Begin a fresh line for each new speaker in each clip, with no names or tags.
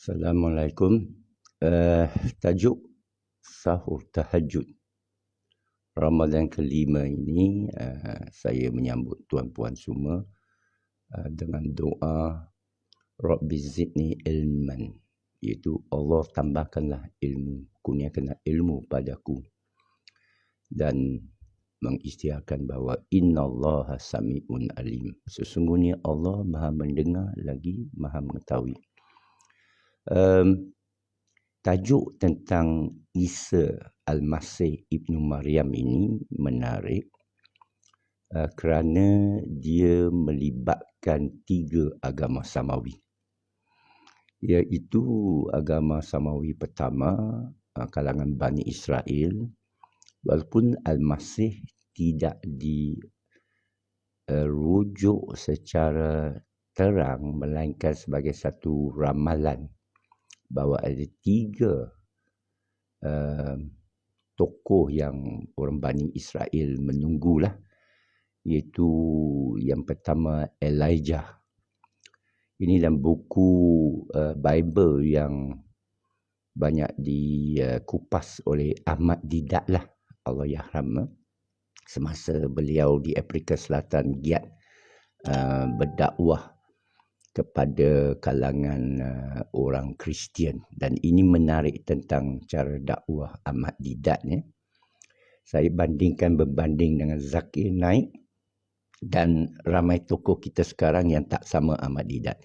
Assalamualaikum. Tajuk sahur tahajud Ramadan kelima ini, saya menyambut tuan-puan semua dengan doa Rabbi zidni ilman, iaitu Allah tambahkanlah ilmu, kurniakanlah ilmu padaku, dan mengisytiharkan bahawa innallaha sami'un alim, sesungguhnya Allah maha mendengar lagi maha mengetahui. Tajuk tentang Isa Al-Masih Ibnu Maryam ini menarik kerana dia melibatkan 3 agama samawi, iaitu agama samawi pertama, kalangan Bani Israel, walaupun Al-Masih tidak dirujuk secara terang melainkan sebagai satu ramalan bahawa ada 3 tokoh yang orang Bani Israel menunggulah, iaitu yang pertama Elijah. Ini dalam buku Bible yang banyak dikupas oleh Ahmad Didat lah, Allah yarham, semasa beliau di Afrika Selatan giat berdakwah kepada kalangan orang Kristian. Dan ini menarik tentang cara dakwah Ahmad Didat ni. Saya berbanding dengan Zakir Naik dan ramai tokoh kita sekarang yang tak sama Ahmad Didat.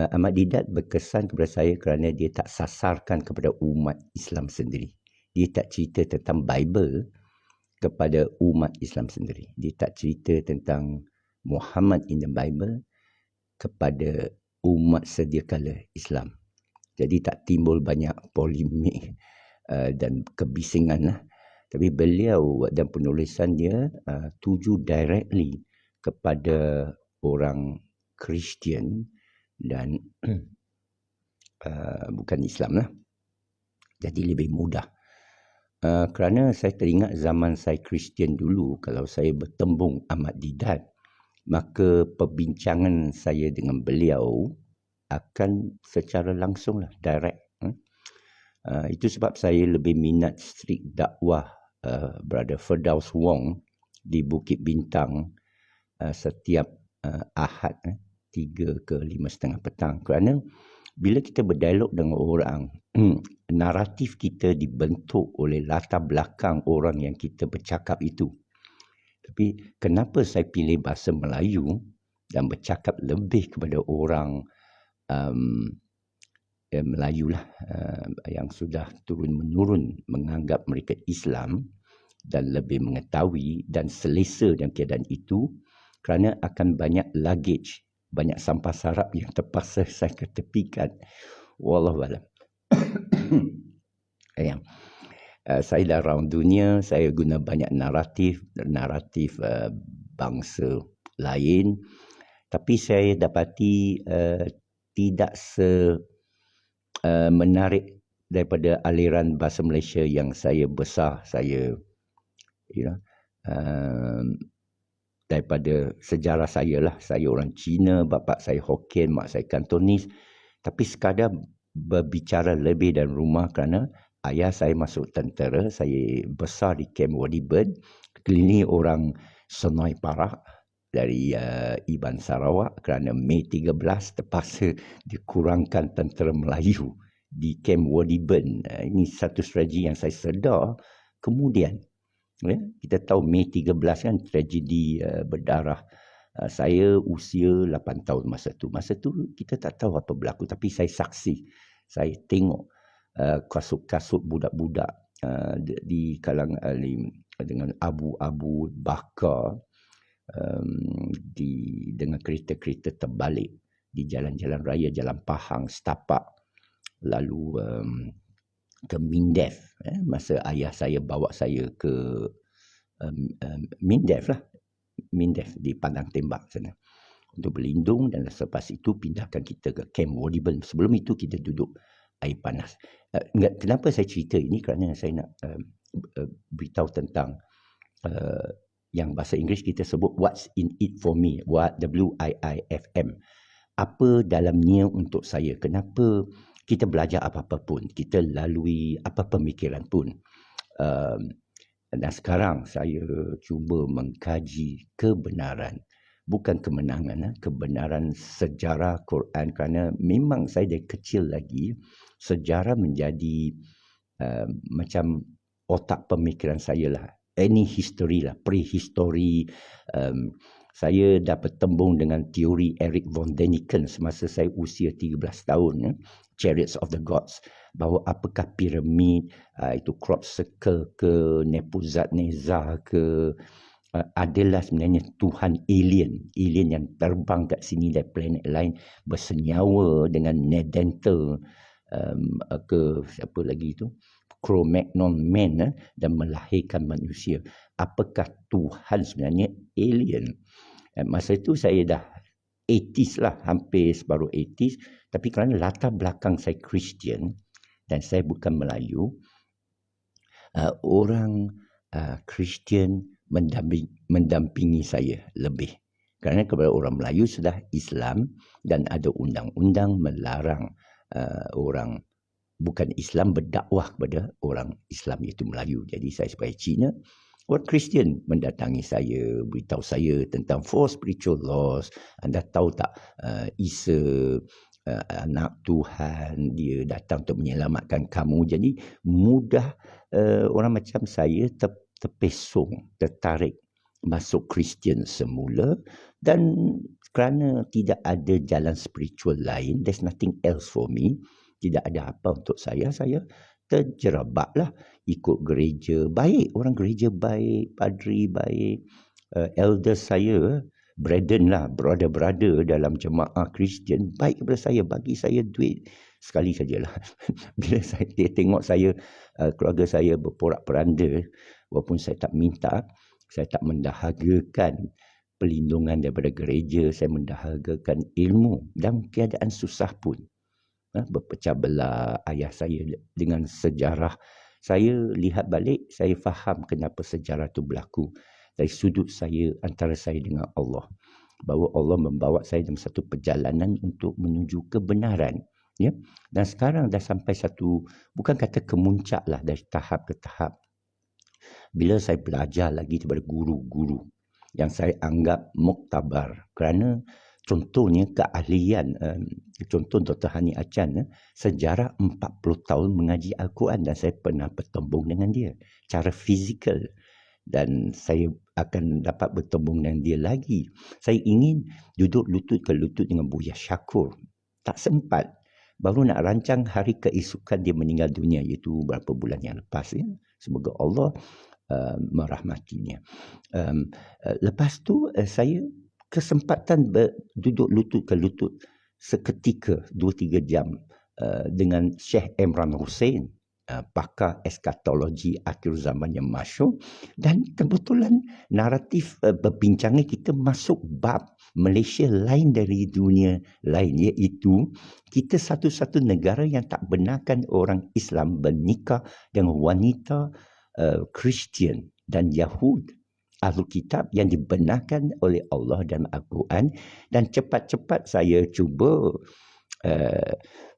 Ahmad Didat berkesan kepada saya kerana dia tak sasarkan kepada umat Islam sendiri. Dia tak cerita tentang Bible kepada umat Islam sendiri. Dia tak cerita tentang Muhammad in the Bible kepada umat sediakala Islam. Jadi tak timbul banyak polemik dan kebisingan lah. Tapi beliau dan penulisan dia tuju directly kepada orang Kristian dan bukan Islam lah. Jadi lebih mudah. Kerana saya teringat zaman saya Kristian dulu, kalau saya bertembung Ahmad Didat, maka perbincangan saya dengan beliau akan secara langsung lah, direct. Itu sebab saya lebih minat street dakwah Brother Firdaus Wong di Bukit Bintang setiap Ahad 3 ke 5:30 petang. Kerana bila kita berdialog dengan orang, naratif kita dibentuk oleh latar belakang orang yang kita bercakap itu. Tapi kenapa saya pilih bahasa Melayu dan bercakap lebih kepada orang Melayu lah, yang sudah turun-menurun menganggap mereka Islam dan lebih mengetahui dan selesa dengan keadaan itu, kerana akan banyak luggage, banyak sampah sarap yang terpaksa saya ketepikan. Wallahualam. Saya dah round dunia, saya guna banyak naratif bangsa lain, tapi saya dapati tidak menarik daripada aliran bahasa Malaysia yang saya besar. Saya daripada sejarah saya lah, saya orang Cina, bapa saya Hokkien, mak saya Kantonis, tapi sekadar berbicara lebih dari rumah kerana ayah saya masuk tentera, saya besar di Kem Wadiben, keliling orang Senoi Parak dari Iban Sarawak, kerana Mei 13 terpaksa dikurangkan tentera Melayu di Kem Wadiben. Ini satu strategi yang saya sedar kemudian. Kita tahu Mei 13 kan tragedi berdarah. Saya usia 8 tahun masa tu. Masa tu kita tak tahu apa berlaku, tapi saya saksi. Saya tengok kasut-kasut budak-budak di kalangan dengan abu-abu bakar dengan kereta-kereta terbalik di jalan-jalan raya, Jalan Pahang, Setapak, lalu ke Mindef. Masa ayah saya bawa saya ke Mindef lah, Mindef di Padang Tembak sana untuk berlindung, dan selepas itu pindahkan kita ke Kem Wadiben. Sebelum itu kita duduk air panas. Kenapa saya cerita ini? Kerana saya nak beritahu tentang yang bahasa Inggeris kita sebut what's in it for me, WIIFM. Apa dalamnya untuk saya? Kenapa Kita belajar apa-apa pun, kita lalui apa pemikiran pun. Dan sekarang saya cuba mengkaji kebenaran. Bukan kemenangan, kebenaran sejarah Quran, kerana memang saya dari kecil lagi, sejarah menjadi macam otak pemikiran saya lah. Any history lah, prehistory. Saya dah bertembung dengan teori Erich von Däniken semasa saya usia 13 tahun, Chariots of the Gods, bahawa apakah piramid, itu crop circle ke, Nebukadnezar ke, adalah sebenarnya Tuhan alien yang terbang kat sini dari planet lain, bersenyawa dengan Neanderthal ke siapa lagi tu, Cro-Magnon man, dan melahirkan manusia. Apakah Tuhan sebenarnya alien? Masa itu saya dah 80s lah, hampir separuh 80s, tapi kerana latar belakang saya Kristian dan saya bukan Melayu, orang Kristian mendampingi saya lebih. Kerana kepada orang Melayu sudah Islam dan ada undang-undang melarang orang bukan Islam berdakwah kepada orang Islam iaitu Melayu. Jadi saya sebagai Cina, orang Kristian mendatangi saya, beritahu saya tentang 4 spiritual laws. Anda tahu tak, Isa anak Tuhan, dia datang untuk menyelamatkan kamu. Jadi mudah orang macam saya terpesong, tertarik masuk Kristian semula, dan kerana tidak ada jalan spiritual lain, there's nothing else for me, tidak ada apa untuk saya terjerabaklah ikut gereja baik, orang gereja baik, padri baik, elders saya, brother dalam jemaah Kristian baik kepada saya, bagi saya duit sekali sajalah. Bila dia tengok saya, keluarga saya berporak-peranda, walaupun saya tak minta, saya tak mendahagakan perlindungan daripada gereja, saya mendahagakan ilmu dan keadaan susah pun. Berpecah belah ayah saya dengan sejarah. Saya lihat balik, saya faham kenapa sejarah itu berlaku. Dari sudut saya, antara saya dengan Allah. Bahawa Allah membawa saya dalam satu perjalanan untuk menuju kebenaran. Ya? Dan sekarang dah sampai satu, bukan kata kemuncak lah, dari tahap ke tahap. Bila saya belajar lagi daripada guru-guru yang saya anggap muktabar, kerana contohnya keahlian, contoh Dr. Hani Achan, sejarah 40 tahun mengaji Al-Quran dan saya pernah bertembung dengan dia cara fizikal, dan saya akan dapat bertembung dengan dia lagi. Saya ingin duduk lutut ke lutut dengan Buya Syakur, tak sempat. Baru nak rancang hari keesokan dia meninggal dunia, iaitu berapa bulan yang lepas. Ya. Semoga Allah merahmatinya. Lepas tu saya kesempatan duduk lutut ke lutut seketika 2-3 jam dengan Syekh Imran Hussein, pakar eskatologi akhir zaman yang masyhur, dan kebetulan naratif perbincangan kita masuk bab Malaysia lain dari dunia lain, iaitu kita satu-satu negara yang tak benarkan orang Islam bernikah dengan wanita Kristian dan Yahud Ahlul Kitab yang dibenarkan oleh Allah dan Al-Quran. Dan cepat-cepat saya cuba,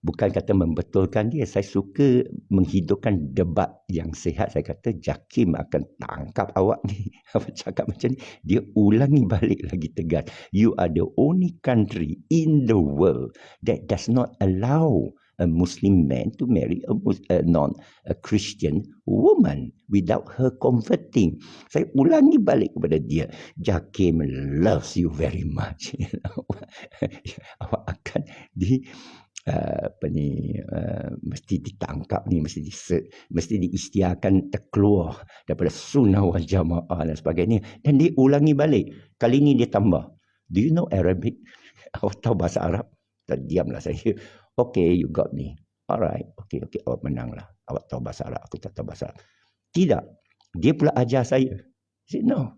bukan kata membetulkan dia, saya suka menghidupkan debat yang sihat. Saya kata JAKIM akan tangkap awak ni. Apa cakap macam ni, dia ulangi balik lagi tegas. You are the only country in the world that does not allow a Muslim man to marry a non-Christian woman without her converting. Saya ulangi balik kepada dia, JAKIM loves you very much. Awak akan mesti ditangkap ni, mesti diisytiharkan terkeluar daripada sunnah wal jamaah dan sebagainya. Dan dia ulangi balik. Kali ni dia tambah, do you know Arabic? Awak tahu bahasa Arab? Terdiamlah saya. Okay, you got me. Alright, okay, awak menanglah. Awak tahu bahasa Arab, aku tak tahu bahasa Arab. Tidak, dia pula ajar saya. I said, no.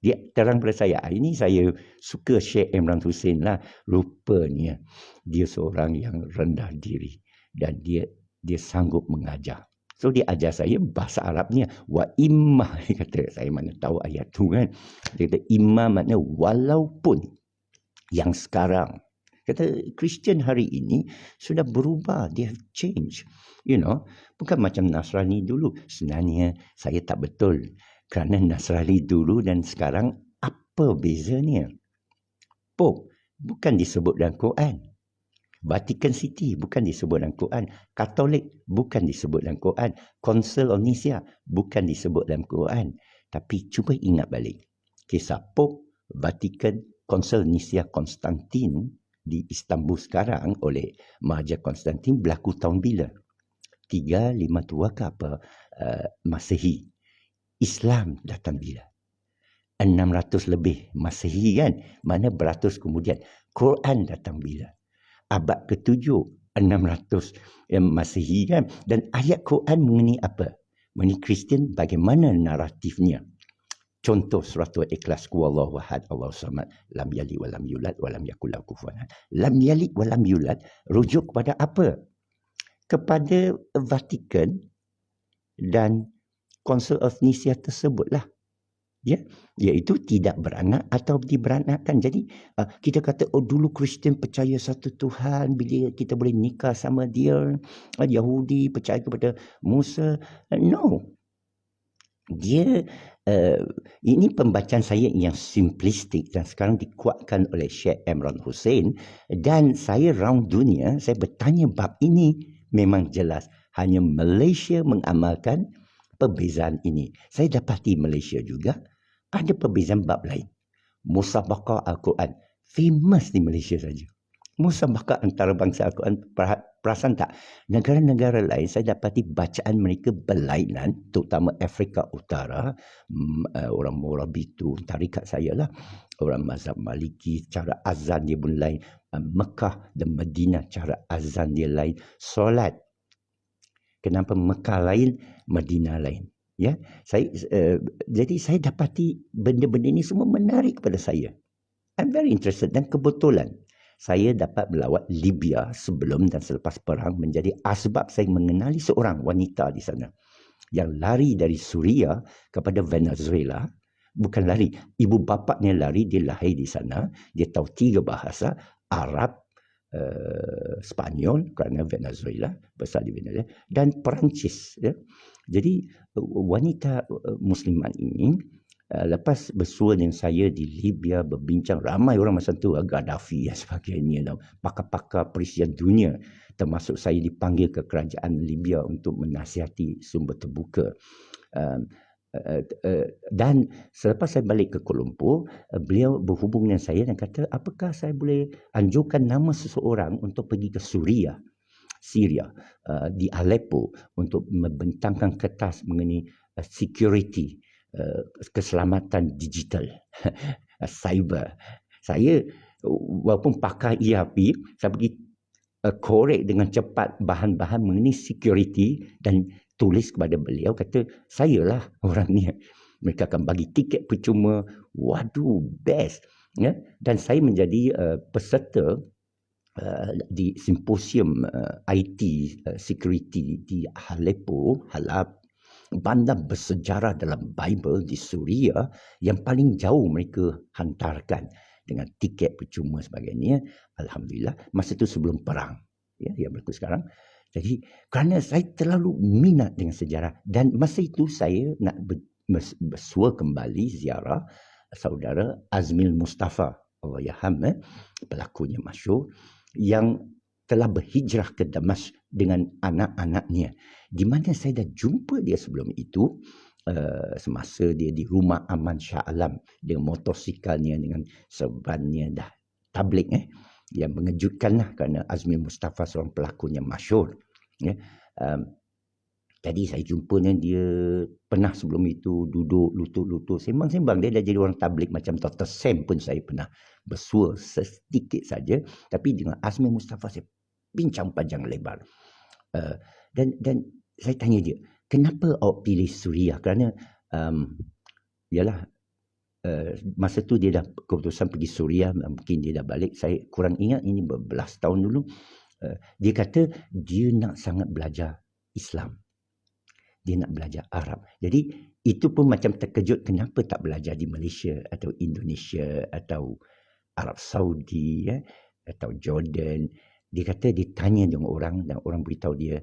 Dia terang pada saya. Ini saya suka Syekh Imran Hussein lah. Rupanya dia seorang yang rendah diri dan dia sanggup mengajar. So dia ajar saya bahasa Arabnya. Wa imma, dia kata, saya mana tahu ayat tu kan. Dia kata imma maknanya walaupun yang sekarang Kata Kristian hari ini sudah berubah, they have changed. Bukan macam Nasrani dulu. Sebenarnya saya tak betul. Kerana Nasrani dulu dan sekarang apa bezanya? Pope bukan disebut dalam Quran. Vatican City bukan disebut dalam Quran. Katolik bukan disebut dalam Quran. Council of Nicaea bukan disebut dalam Quran. Tapi cuba ingat balik. Kisah Pope, Vatican, Council Nicaea Konstantin di Istanbul sekarang oleh Maharaja Konstantin berlaku tahun bila? 352 ke apa Masehi. Islam datang bila? 600 lebih Masehi kan? Mana beratus kemudian. Quran datang bila? Abad ke-7, 600 Masehi kan? Dan ayat Quran mengenai apa? Mengenai Kristian, bagaimana naratifnya? Contoh surah Al-Ikhlas, Huwallahu ahad, Allahus samad, lam yalid wa lam yulad wa lam yakul lahu kufuwan ahad. Lam yalid wa lam yulad rujuk kepada apa? Kepada Vatikan dan Council of Nicaea tersebutlah. Ya, iaitu tidak beranak atau diberanakkan. Jadi kita kata dulu Kristian percaya satu Tuhan, bila kita boleh nikah sama dia. Yahudi percaya kepada Musa. No. Dia ini pembacaan saya yang simplistik dan sekarang dikuatkan oleh Syekh Imran Hussein, dan saya round dunia, saya bertanya bab ini, memang jelas hanya Malaysia mengamalkan perbezaan ini. Saya dapati Malaysia juga ada perbezaan bab lain. Musabaqah Al-Quran famous di Malaysia saja. Musabaqah antarabangsa Al-Quran, perasan tak? Negara-negara lain saya dapati bacaan mereka berlainan, terutama Afrika Utara, orang Morabitu, tarikat saya lah, orang mazhab Maliki, cara azan dia pun lain. Mekah dan Madinah cara azan dia lain. Solat, kenapa Mekah lain, Madinah lain? Ya, jadi saya dapati benda-benda ini semua menarik kepada saya. I'm very interested, dan kebetulan saya dapat melawat Libya sebelum dan selepas perang, menjadi asbab saya mengenali seorang wanita di sana yang lari dari Suria kepada Venezuela. Bukan lari, ibu bapaknya lari, dia lahir di sana, dia tahu 3 bahasa, Arab, Spanyol kerana Venezuela, besar di Venezuela, dan Perancis. Ya. Jadi wanita Muslimat ini lepas bersua dengan saya di Libya, berbincang, ramai orang masa tu, Gaddafi dan sebagainya, pakar-pakar perisian dunia, termasuk saya dipanggil ke kerajaan Libya untuk menasihati sumber terbuka. Dan selepas saya balik ke Kuala Lumpur, beliau berhubung dengan saya dan kata, apakah saya boleh anjurkan nama seseorang untuk pergi ke Syria di Aleppo untuk membentangkan kertas mengenai security, keselamatan digital, cyber. Saya walaupun pakar ERP, saya pergi korek dengan cepat bahan-bahan mengenai security dan tulis kepada beliau, kata sayalah orang ni, mereka akan bagi tiket percuma. Waduh, best. Ya? Dan saya menjadi peserta di simposium IT security di Aleppo, Halab, bandar bersejarah dalam Bible di Suria, yang paling jauh mereka hantarkan dengan tiket percuma sebagainya. Alhamdulillah, masa itu sebelum perang, ya, yang berlaku sekarang. Jadi kerana saya terlalu minat dengan sejarah, dan masa itu saya nak bersua kembali ziarah saudara Azmil Mustafa, Allah yarham, pelakunya masyhur, yang telah berhijrah ke Damaskus dengan anak-anaknya, di mana saya dah jumpa dia sebelum itu, semasa dia di rumah Aman Shah Alam dengan motorsikalnya, dengan serbannya, dah tablik, yang mengejutkanlah kerana Azmil Mustafa seorang pelakunya masyhur. Ya. Tadi saya jumpa dengan dia, pernah sebelum itu duduk lutut-lutut sembang-sembang. Dia dah jadi orang tablik macam Dr. Sam pun saya pernah bersua sedikit saja, tapi dengan Azmil Mustafa saya bincang panjang lebar. Dan saya tanya dia, kenapa awak pilih Suria? Kerana ialah masa tu dia dah keputusan pergi Suria, mungkin dia dah balik, saya kurang ingat, ini berbelas tahun dulu. Dia kata dia nak sangat belajar Islam, dia nak belajar Arab. Jadi itu pun macam terkejut, kenapa tak belajar di Malaysia atau Indonesia atau Arab Saudi, ya? atau Jordan. Dia kata dia tanya dengan orang dan orang beritahu dia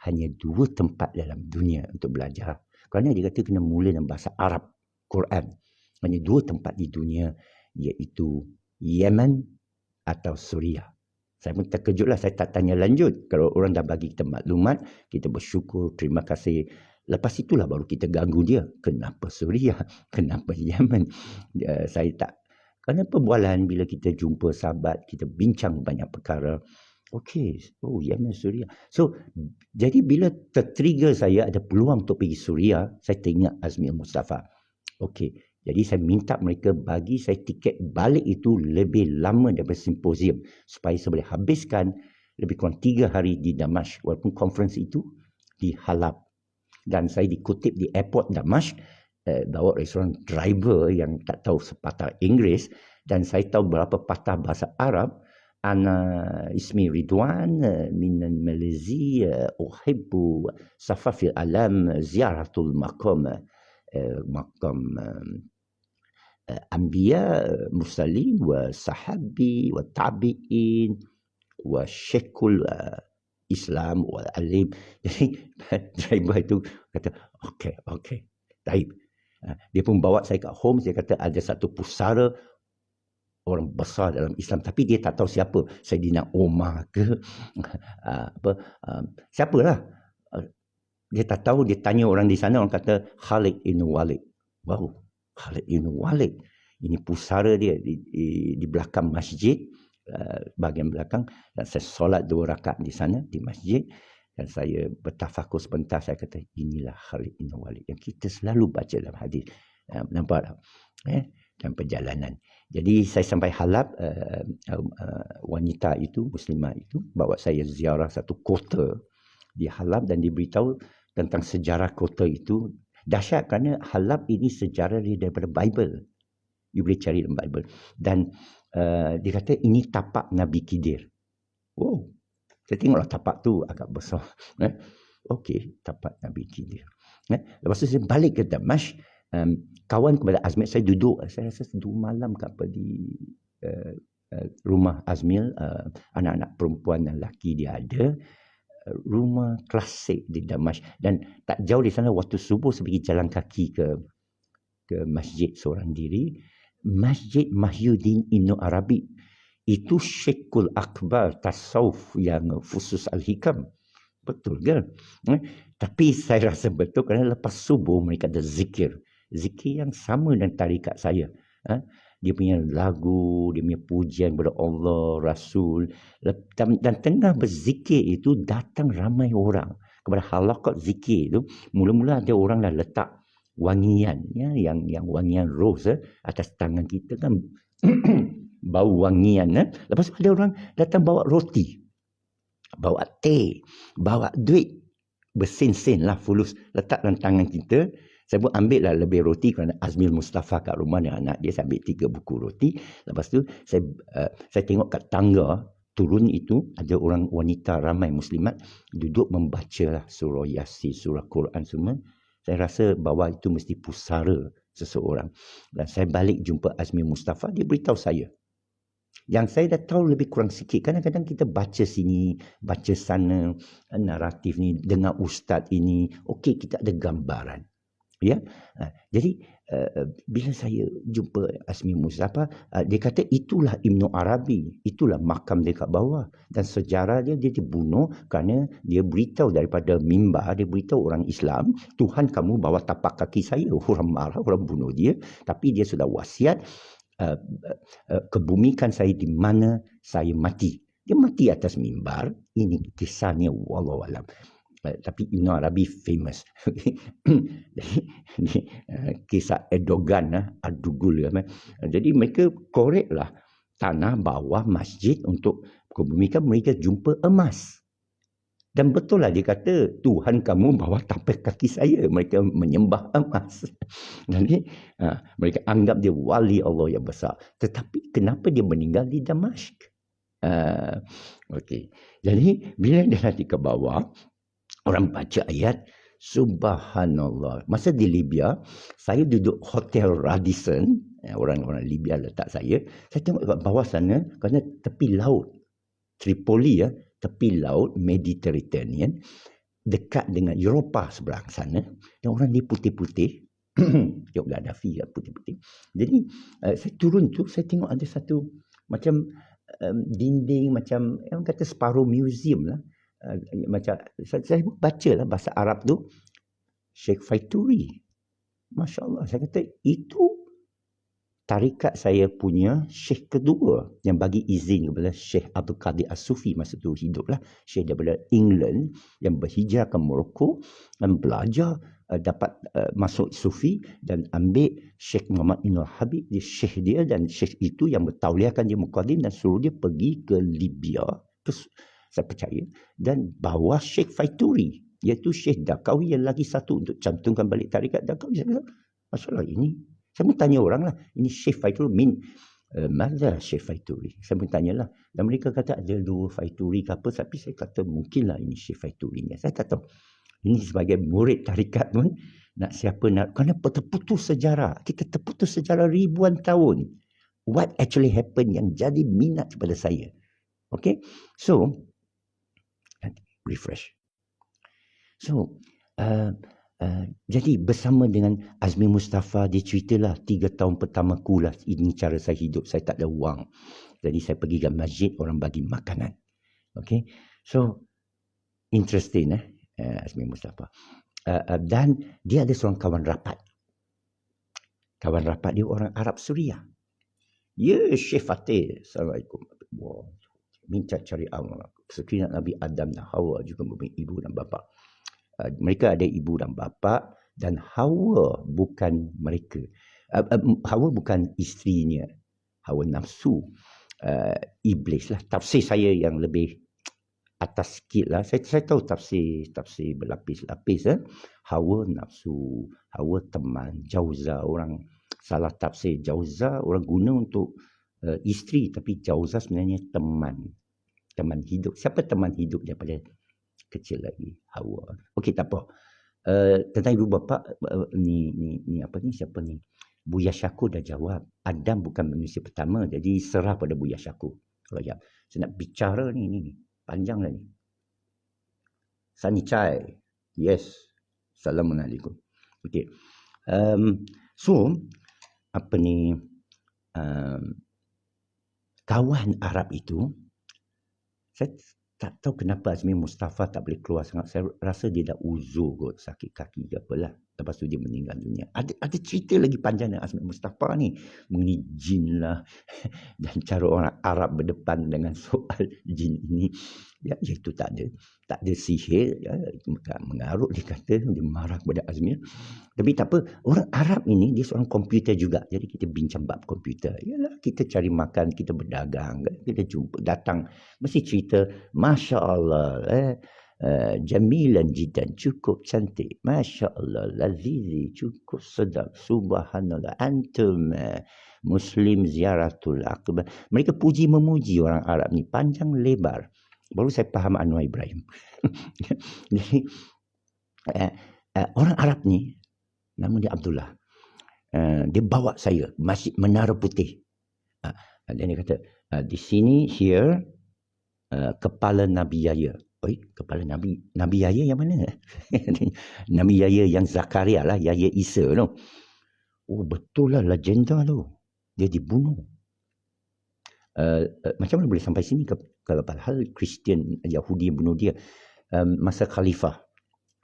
hanya 2 tempat dalam dunia untuk belajar. Kerana dia kata kena mula dengan bahasa Arab, Quran. Hanya 2 tempat di dunia, iaitu Yemen atau Suria. Saya pun terkejutlah, saya tak tanya lanjut. Kalau orang dah bagi kita maklumat, kita bersyukur, terima kasih. Lepas itulah baru kita ganggu dia. Kenapa Suria? Kenapa Yemen? Saya tak. Kerana perbualan bila kita jumpa sahabat, kita bincang banyak perkara. Okey, Yemen, Suria. So, jadi bila tertrigger saya ada peluang untuk pergi Suria, saya teringat Azmil Mustafa. Okey, jadi saya minta mereka bagi saya tiket balik itu lebih lama daripada simposium supaya saya boleh habiskan lebih kurang 3 hari di Damashq, walaupun conference itu di Halab. Dan saya dikutip di airport Damashq, bawa restoran driver yang tak tahu sepatah Inggeris, dan saya tahu berapa patah bahasa Arab. Ana ismi Ridwan minan Malaysia, uhibbu safafil alam ziaratul maqam Anbiya, Mursalin, wa Sahabi, wa Tabi'in, wa Syekhul Islam, wa Alim. Jadi driver itu kata, okey, taib. Dia pun bawa saya ke home, saya kata ada satu pusara orang besar dalam Islam, tapi dia tak tahu siapa. Saidina Umar ke, siapalah. Dia tak tahu, dia tanya orang di sana, orang kata Khalid ibn Walid. Wow, Khalid ibn Walid. Ini pusara dia di belakang masjid, bahagian belakang. Dan saya solat 2 rakaat di sana, di masjid. Dan saya bertafakur sebentar, saya kata, inilah Khalid ibn Walid yang kita selalu baca dalam hadis. Nampak tak? Dan perjalanan. Jadi saya sampai Halab, wanita itu, muslimah itu, bawa saya ziarah satu kota di Halab dan diberitahu tentang sejarah kota itu. Dahsyat kerana Halab ini sejarah dia daripada Bible. You boleh cari dalam Bible. Dan dia kata ini tapak Nabi Khidir. Oh, saya tengoklah tapak tu agak besar. Okey, tapak Nabi Khidir. Lepas tu saya balik ke Damashq. Kawan kepada Azmil, saya duduk, saya rasa 2 malam ke apa di rumah Azmil. Anak-anak perempuan dan lelaki dia ada. Rumah klasik di Damashq, dan tak jauh di sana waktu subuh saya pergi jalan kaki ke masjid seorang diri, Masjid Mahyuddin Ibn Arabi. Itu Syekhul Akbar tasawuf yang Fusus Al-Hikam. Betul ke? Tapi saya rasa betul kerana lepas subuh mereka ada zikir yang sama dengan tarikat saya. Dia punya lagu, dia punya pujian kepada Allah, Rasul. Dan tengah berzikir itu datang ramai orang. Kepada halakat zikir itu, mula-mula ada orang dah letak wangian, yang wangian rose atas tangan kita kan. Bau wangian. Lepas tu ada orang datang bawa roti, bawa teh, bawa duit. Bersen-sen lah, fulus, letak dalam tangan kita. Saya pun ambil lah lebih roti kerana Azmil Mustafa kat rumah dengan anak dia. Saya ambil 3 buku roti. Lepas tu saya tengok kat tangga turun itu ada orang wanita ramai muslimat duduk membaca lah surah Yasin, surah Quran semua. Saya rasa bahawa itu mesti pusara seseorang. Dan saya balik jumpa Azmil Mustafa, dia beritahu saya. Yang saya dah tahu lebih kurang sikit. Kadang-kadang kita baca sini, baca sana, naratif ni, dengar ustaz ini. Okey, kita ada gambaran. Ya, jadi bila saya jumpa Azmil Mustafa, dia kata itulah Ibn Arabi, itulah makam dia kat bawah, dan sejarah dia dibunuh kerana dia beritahu daripada mimbar, dia beritahu orang Islam, Tuhan kamu bawa tapak kaki saya. Orang marah, orang bunuh dia, tapi dia sudah wasiat, kebumikan saya di mana saya mati. Dia mati atas mimbar. Ini kisahnya, wallahualam. Tapi Ibn Arabi famous. Kisah Erdogan, Ardugul. Jadi mereka koreklah tanah bawah masjid untuk kebumikan, mereka jumpa emas. Dan betul lah dia kata, Tuhan kamu bawa tapak kaki saya. Mereka menyembah emas. Jadi mereka anggap dia wali Allah yang besar. Tetapi kenapa dia meninggal di Damashq? Okey. Jadi bila dia nanti ke bawah, orang baca ayat, subhanallah. Masa di Libya, saya duduk Hotel Radisson, orang-orang Libya letak saya tengok kat bawah sana, kerana tepi laut Tripoli tepi laut Mediterranean, dekat dengan Eropah sebelah sana, dan orang ni putih-putih. Tengok Gaddafi putih-putih. Jadi saya turun tu, saya tengok ada satu macam dinding, macam yang kata separuh museum lah. Macam saya baca lah bahasa Arab tu, Sheikh Faituri. Masya Allah, saya kata itu tarikat saya punya Syekh kedua yang bagi izin kepada Syekh Abdul Qadir As-Sufi, masa tu hiduplah, Syekh daripada England yang berhijrah ke Morocco dan belajar dapat masuk Sufi dan ambil Syekh Muhammad Ibn Habib di Syekh dia, dan Syekh itu yang bertauliahkan dia Muqaddim dan suruh dia pergi ke Libya, saya percaya, dan bawa Syekh Faituri, iaitu Syekh Dakawi yang lagi satu untuk cantumkan balik tarikat Dakawi. Saya kata, Masya Allah, ini saya pun tanya orang lah, ini Syekh Faituri mana Syekh Faituri? Saya pun tanyalah, dan mereka kata ada dua Faituri ke apa, tapi saya kata mungkinlah ini Syekh Faituri. Saya tak tahu. Ini sebagai murid tarikat pun, nak siapa nak, kerana terputus sejarah. Kita terputus sejarah ribuan tahun. What actually happened yang jadi minat kepada saya. Okay, so refresh. So jadi bersama dengan Azmi Mustafa, dia ceritalah 3 tahun pertamaku lah, ini cara saya hidup, saya tak ada wang. Jadi saya pergi ke masjid, orang bagi makanan. Okay, so interesting Azmi Mustafa. Dan dia ada seorang kawan rapat. Kawan rapat dia orang Arab Suria. Ya, Syekh Fatih. Assalamualaikum. Wow. Minta cari Allah. Sekiranya Nabi Adam dan Hawa juga mempunyai ibu dan bapa. Mereka ada ibu dan bapa, dan Hawa bukan mereka. Hawa bukan isterinya. Hawa nafsu. Iblis lah. Tafsir saya yang lebih atas sikit lah. Saya tahu tafsir berlapis-lapis. Hawa nafsu. Hawa teman. Jauza. Orang salah tafsir. Jauza orang guna untuk isteri. Tapi Jauza sebenarnya teman. Teman hidup. Siapa teman hidup daripada kecil lagi? Hawa. Okey, tak apa. Tentang ibu bapa, ni apa ni, siapa ni? Buya Syakur dah jawab. Adam bukan manusia pertama, jadi serah pada Buya Syakur. Kalau ya, saya nak bicara ni panjang lah ni. Sani Chai. Yes. Assalamualaikum. Okey. So, apa ni, kawan Arab itu, saya tak tahu kenapa Azmi Mustafa tak boleh keluar sangat. Saya rasa dia dah uzur kot, sakit kaki ke apalah. Lepas tu dia meninggal dunia. Ada cerita lagi panjang dengan Azmi Mustafa ni. Mengenai jin lah. Dan cara orang Arab berdepan dengan soal jin ini. Ya, itu tak ada sihir. Ya, mengarut dia kata. Dia marah kepada Azmi. Tapi tak apa. Orang Arab ini dia seorang komputer juga. Jadi kita bincang bab komputer. Yalah, kita cari makan, kita berdagang. Kita jumpa, datang. Mesti cerita. Masya Allah. Jamilan jidan, cukup cantik. Masya Allah, lazizi, cukup sedap. Subhanallah, antum muslim ziaratul aqbah. Mereka puji memuji orang Arab ni panjang lebar. Baru saya faham Anwar Ibrahim. Jadi orang Arab ni, nama dia Abdullah, dia bawa saya Masjid Menara Putih. Dan dia kata, di sini, here, kepala Nabi Yahya. Kepala Nabi Yahya yang mana? Nabi Yahya yang Zakaria lah, Yahya Isa tu. Oh, betul lah, legenda tu. Dia dibunuh. Macam mana boleh sampai sini? Kalau padahal Kristian Yahudi yang bunuh dia masa khalifah,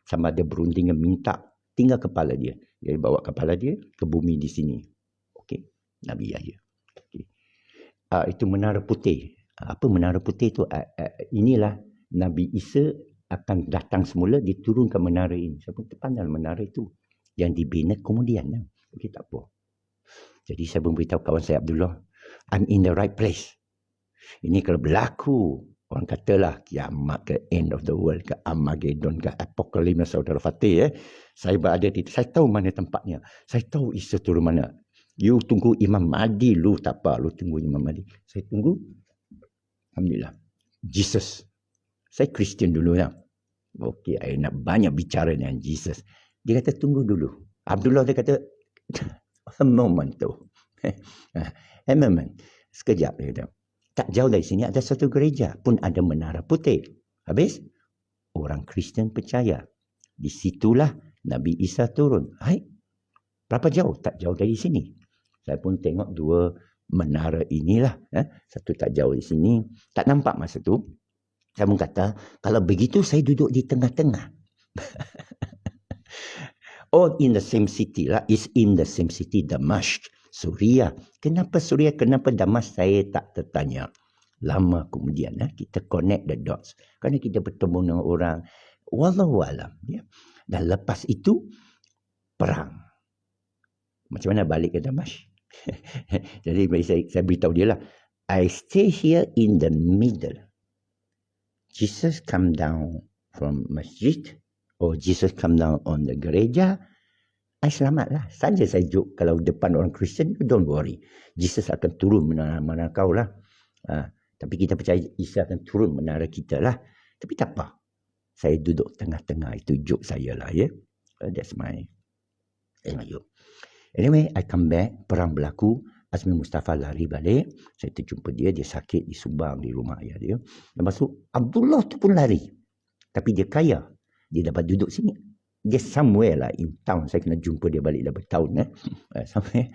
sama ada berunding minta tinggal kepala dia. Dia bawa kepala dia ke bumi di sini. Okey, Nabi Yahya. Okay. Itu Menara Putih. Apa Menara Putih tu? Inilah Nabi Isa akan datang semula, dia turun ke menara ini. Saya pun terpandang menara itu yang dibina kemudian. Okey, tak apa. Jadi saya pun beritahu kawan saya Abdullah, I'm in the right place. Ini kalau berlaku, orang katalah kiamat ke, end of the world ke, Armageddon ke, Apocalypse, saudara Fatih, saya berada di, saya tahu mana tempatnya. Saya tahu Isa turun mana. You tunggu Imam Mahdi, lu tak apa, lu tunggu Imam Mahdi. Saya tunggu, alhamdulillah, Jesus. Saya Kristian dulu ya. Okey, saya nak banyak bicara dengan Jesus. Dia kata tunggu dulu. Abdullah dia kata, a moment tu. Memang sekejap dia kata. Tak jauh dari sini ada satu gereja pun ada menara putih. Habis orang Kristian percaya. Di situlah Nabi Isa turun. Hai, berapa jauh? Tak jauh dari sini. Saya pun tengok dua menara inilah. Satu tak jauh di sini. Tak nampak masa tu. Saya pun kata, kalau begitu saya duduk di tengah-tengah. All in the same city lah. Is in the same city, Damascus, Suria. Kenapa Suria? Kenapa Damascus? Saya tak tertanya. Lama kemudian kita connect the dots. Kerana kita bertemu dengan orang. Wallahualam. Ya. Dan lepas itu, perang. Macam mana balik ke Damascus? Jadi saya beritahu dia lah. I stay here in the middle. Jesus come down from masjid. Or Jesus come down on the gereja. I selamatlah. Saja saya joke kalau depan orang Kristian, don't worry. Jesus akan turun mana kau lah. Tapi kita percaya Isa akan turun menara kita lah. Tapi tak apa. Saya duduk tengah-tengah. Itu joke saya lah ya. That's my joke. Anyway, I come back. Perang berlaku. Azmi Mustafa lari balik. Saya terjumpa dia. Dia sakit di Subang, di rumah ayah dia. Lepas tu, Abdullah tu pun lari. Tapi dia kaya. Dia dapat duduk sini. Dia somewhere lah in town. Saya kena jumpa dia balik dah bertahun. Somewhere.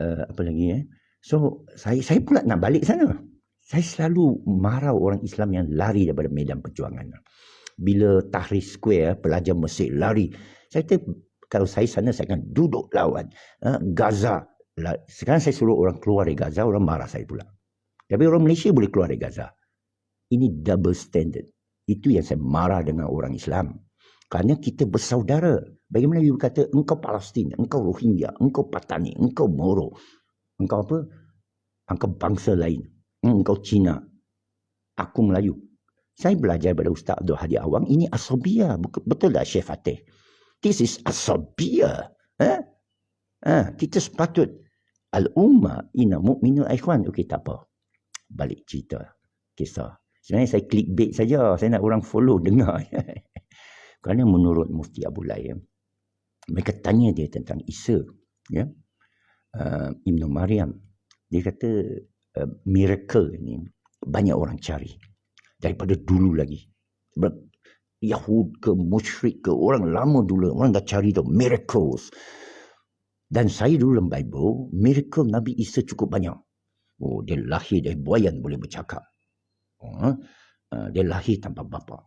Apa lagi So, saya pula nak balik sana. Saya selalu marah orang Islam yang lari daripada medan perjuangan. Bila Tahrir Square, pelajar Mesir lari. Saya kata, kalau saya sana, saya akan duduk lawan. Gaza. Sekarang saya suruh orang keluar dari Gaza, orang marah saya pula. Tapi orang Malaysia boleh keluar dari Gaza. Ini double standard. Itu yang saya marah dengan orang Islam. Kerana kita bersaudara. Bagaimana you kata, engkau Palestin, engkau Rohingya, engkau Patani, engkau Moro, engkau apa? Engkau bangsa lain. Engkau Cina. Aku Melayu. Saya belajar pada Ustaz Abdul Hadi Awang, ini asabiyah. Betul tak Syekh Fatih? This is asabiyah. Kita sepatut al-ummah inna mu'minu ikhwan. Okey, tak apa. Balik cerita. Kisah. Sebenarnya saya clickbait saja. Saya nak orang follow, dengar. Kerana menurut Mufti Abu Layyam, mereka tanya dia tentang Isa. Ya? Ibnu Maryam. Dia kata miracle ni banyak orang cari. Daripada dulu lagi. Yahud ke musyrik ke orang lama dulu. Orang dah cari tu miracles. Dan saya dulu dalam Bible, miracle Nabi Isa cukup banyak. Oh, dia lahir dari buayan boleh bercakap. Dia lahir tanpa bapa.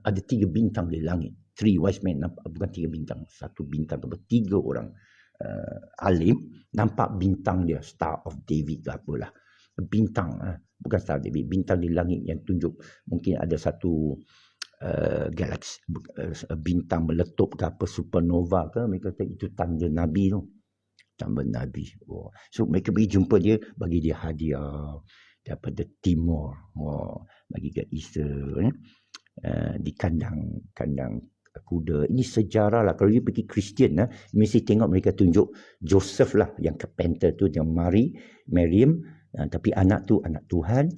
Ada 3 bintang di langit. 3 wise men, bukan 3 bintang. 1 bintang, 3 orang alim nampak bintang dia, Star of David ke apalah. Bintang, bukan Star of David, bintang di langit yang tunjuk mungkin ada satu galaksi, bintang meletup ke apa, supernova ke, mereka kata itu tanda Nabi tu. Tanda Nabi. So mereka pergi jumpa dia, bagi dia hadiah daripada Timur. Bagi ke Isa di kandang kuda. Ini sejarah lah. Kalau dia pergi Kristian, mesti tengok mereka tunjuk Joseph lah yang carpenter tu, yang Maryam, tapi anak tu anak Tuhan,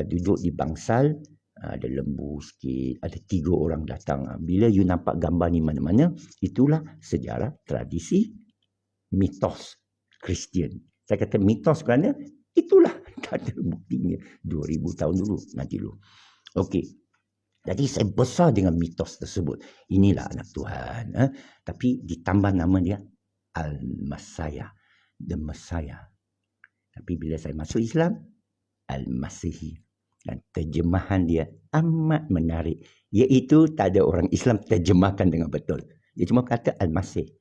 duduk di bangsal, ada lembu sikit, ada 3 orang datang. Bila you nampak gambar ni mana-mana, itulah sejarah, tradisi, mitos Kristian. Saya kata mitos kerana itulah tak ada buktinya 2000 tahun dulu, nanti dulu. Okey. Jadi saya besar dengan mitos tersebut. Inilah anak Tuhan. Tapi ditambah nama dia Al-Masayah. The Messiah. Tapi bila saya masuk Islam, Al-Masihi. Dan terjemahan dia amat menarik. Iaitu tak ada orang Islam terjemahkan dengan betul. Dia cuma kata Al-Masih.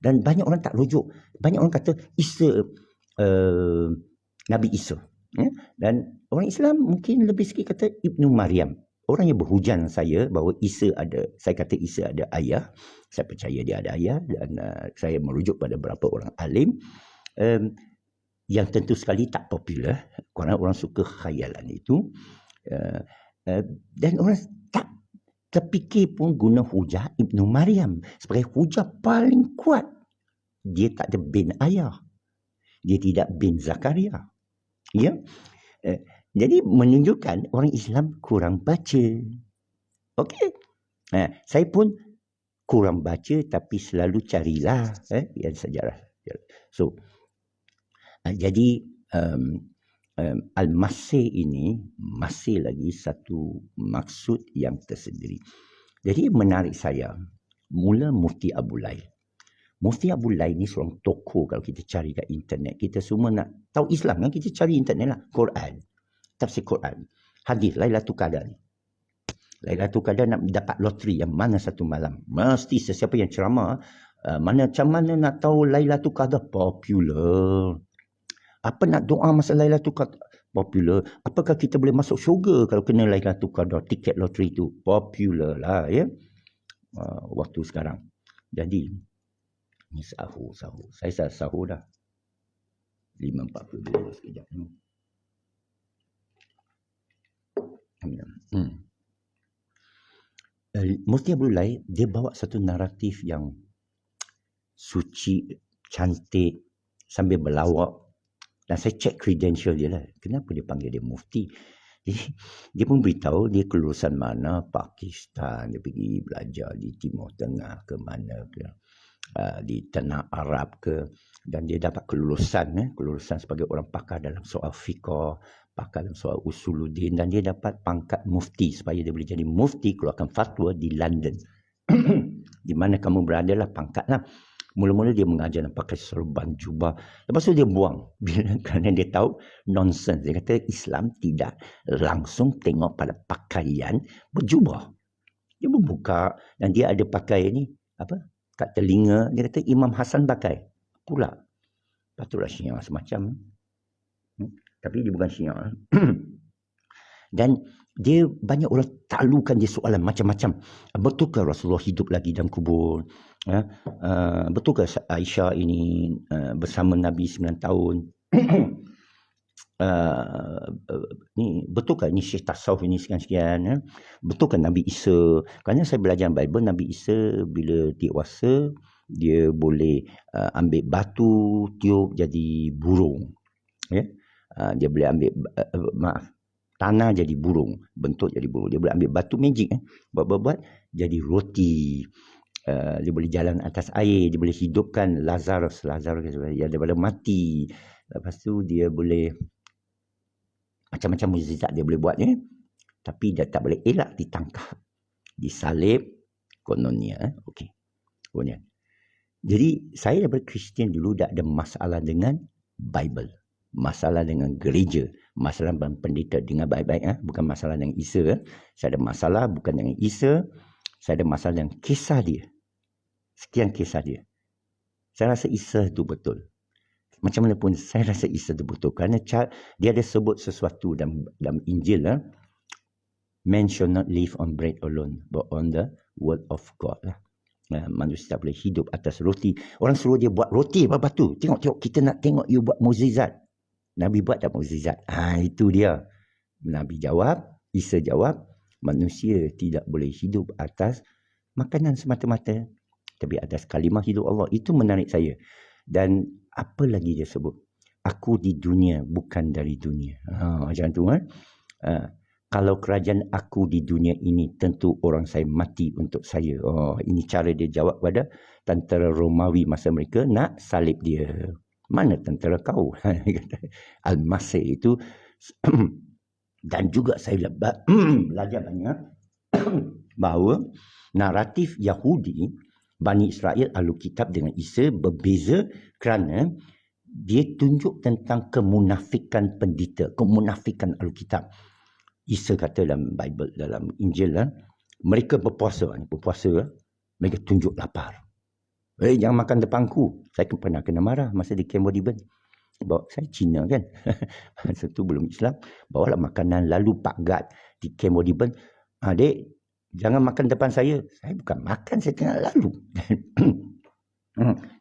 Dan banyak orang tak rujuk. Banyak orang kata Isa, Nabi Isa. Dan orang Islam mungkin lebih sikit kata Ibnu Maryam. Orang yang berhujang saya bahawa Isa ada, saya kata Isa ada ayah, saya percaya dia ada ayah, dan saya merujuk pada beberapa orang alim yang tentu sekali tak popular kerana orang suka khayalan itu, dan orang tak terfikir pun guna hujah Ibnu Maryam sebagai hujah paling kuat. Dia tak ada bin ayah, dia tidak bin Zakaria, ya. Jadi menunjukkan orang Islam kurang baca. Okey. Saya pun kurang baca tapi selalu carilah yang sejarah. So, jadi Al-Masih ini masih lagi satu maksud yang tersendiri. Jadi menarik saya, mula Mufti Abu Lai. Mufti Abu Lai ni seorang tokoh kalau kita cari kat internet. Kita semua nak tahu Islam kan, kita cari internet lah. Quran, tafsir Quran, hadis, Lailatul Qadar. Lailatul Qadar nak dapat loteri yang mana satu malam. Mesti sesiapa yang ceramah, macam mana nak tahu Lailatul Qadar? Popular. Apa nak doa masa Lailatul Qadar? Popular. Apakah kita boleh masuk syurga kalau kena Lailatul Qadar? Tiket loteri tu popular lah ya. Waktu sekarang. Jadi ni sahur. Saya sahur dah. 5.42 sekejap. Mufti Abu Lai, dia bawa satu naratif yang suci, cantik, sambil berlawak. Dan saya cek credential dia lah. Kenapa dia panggil dia mufti? Dia pun beritahu dia kelulusan mana, Pakistan, dia pergi belajar di Timur Tengah ke mana ke, di Tanah Arab ke, dan dia dapat kelulusan sebagai orang pakar dalam soal fiqh, pakar dalam soal usuluddin, dan dia dapat pangkat mufti supaya dia boleh jadi mufti keluarkan fatwa di London. Di mana kamu berada lah pangkat lah. Mula-mula dia mengajar dan pakai serban jubah. Lepas tu dia buang. Kerana dia tahu nonsense. Dia kata Islam tidak langsung tengok pada pakaian berjubah. Dia membuka dan dia ada pakai ni apa? Kat telinga. Dia kata Imam Hasan pakai. Pula. Patutlah Syiah semacam. Tapi dia bukan Syiah. Dan dia banyak orang taklukan dia soalan macam-macam. Betulkah Rasulullah hidup lagi dalam kubur? Betulkah Aisyah ini bersama Nabi 9 tahun? Ni betulkah ni Syekh Tasawuf ini sekian-sekian? Betulkah Nabi Isa? Kerana saya belajar Bible, Nabi Isa bila dewasa dia boleh ambil batu tiup jadi burung. Ya? Dia boleh ambil tanah jadi burung, bentuk jadi burung. Dia boleh ambil batu magic, buat jadi roti. Dia boleh jalan atas air, dia boleh hidupkan Lazarus yang daripada mati. Lepas tu dia boleh macam-macam mukjizat dia boleh buat ya. Tapi dia tak boleh elak ditangkap, disalib kononnya. Okey. Kononnya. Jadi saya daripada Kristian dulu tak ada masalah dengan Bible. Masalah dengan gereja, masalah dengan pendeta dengan baik-baik, bukan masalah dengan Isa. Saya ada masalah bukan dengan Isa, saya ada masalah dengan kisah dia. Sekian kisah dia. Saya rasa Isa itu betul. Macam mana pun saya rasa Isa itu betul kerana dia ada sebut sesuatu dalam Injil, man shall not live on bread alone but on the word of God. Manusia tak boleh hidup atas roti. Orang suruh dia buat roti apa batu. Tengok kita nak tengok you buat mukjizat. Nabi buat tak mukjizat? Itu dia. Nabi jawab, Isa jawab, manusia tidak boleh hidup atas makanan semata-mata, tapi atas kalimah hidup Allah. Itu menarik saya. Dan apa lagi dia sebut? Aku di dunia, bukan dari dunia. Macam tu. Kalau kerajaan aku di dunia ini, tentu orang saya mati untuk saya. Ini cara dia jawab pada tentera Romawi masa mereka nak salib dia. Mana tentera kau? Al-Masih itu. Dan juga saya belajar banyak bahawa naratif Yahudi, Bani Israel, Alkitab dengan Isa berbeza kerana dia tunjuk tentang kemunafikan pendeta, kemunafikan Alkitab. Isa kata dalam Bible, dalam Injil, mereka berpuasa, mereka tunjuk lapar. Jangan makan depanku. Saya pernah kena marah masa di Cambodia. Bawa saya Cina kan. Masa tu belum Islam. Bawalah makanan lalu Pak Gad di Cambodia. Dek, jangan makan depan saya. Saya bukan makan, saya tengah lalu.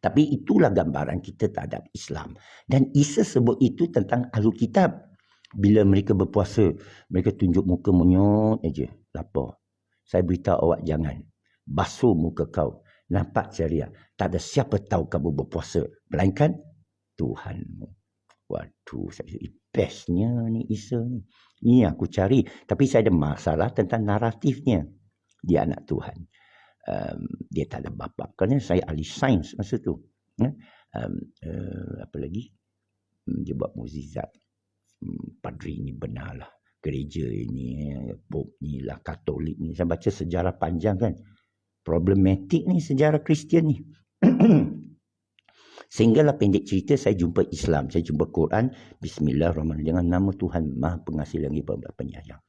Tapi itulah gambaran kita terhadap Islam. Dan Isa sebut itu tentang Alkitab. Bila mereka berpuasa, mereka tunjuk muka menyot aja, lapar. Saya beritahu awak jangan. Basuh muka kau. Nampak ceria. Tak ada siapa tahu kamu berpuasa. Melainkan Tuhanmu. Waduh, saya bestnya ni Isa ni. Ini aku cari. Tapi saya ada masalah tentang naratifnya. Dia anak Tuhan. Dia tak ada bapa. Kerana saya ahli sains masa tu. apa lagi, dia buat mukjizat. Padri ni benar lah, gereja ini, Pope ni lah, Katolik ni. Saya baca sejarah panjang kan, problematik ni sejarah Kristian ni. Sehinggalah pendek cerita, saya jumpa Islam, saya jumpa Quran. Bismillahirrahmanirrahim, dengan nama Tuhan Maha Pengasih lagi Penyayang.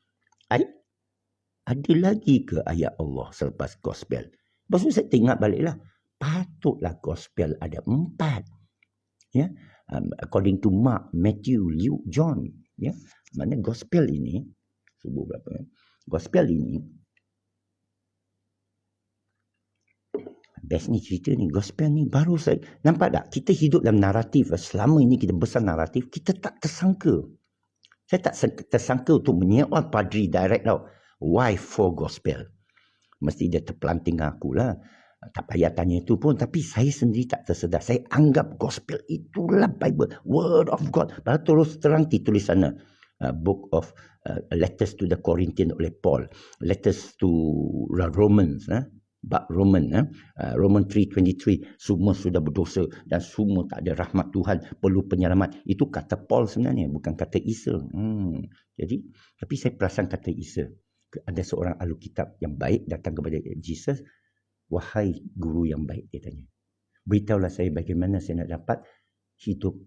Ada lagi ke ayat Allah selepas gospel? Lepas tu saya tengok baliklah, patutlah gospel ada 4. Ya, according to Mark, Matthew, Luke, John. Ya, mana gospel ini, subuh berapa? Gospel ini best ni cerita ni, gospel ni baru saya nampak tak, kita hidup dalam naratif. Selama ini kita besar naratif, kita tak tersangka. Saya tak tersangka untuk menyewa padri direct tau. Why for gospel? Mesti dia terpelanting aku lah. Tak payah tanya itu pun, tapi saya sendiri tak tersedar. Saya anggap gospel itulah Bible, word of God. Baru terus terang ditulis sana, book of letters to the Corinthian oleh Paul, letters to Romans, bab Roman, Roman 3:23, semua sudah berdosa dan semua tak ada rahmat Tuhan, perlu penyelamat. Itu kata Paul sebenarnya, bukan kata Isa. Jadi, tapi saya perasan kata Isa. Ada seorang ahli kitab yang baik datang kepada Jesus. Wahai guru yang baik, dia tanya, beritahulah saya bagaimana saya nak dapat hidup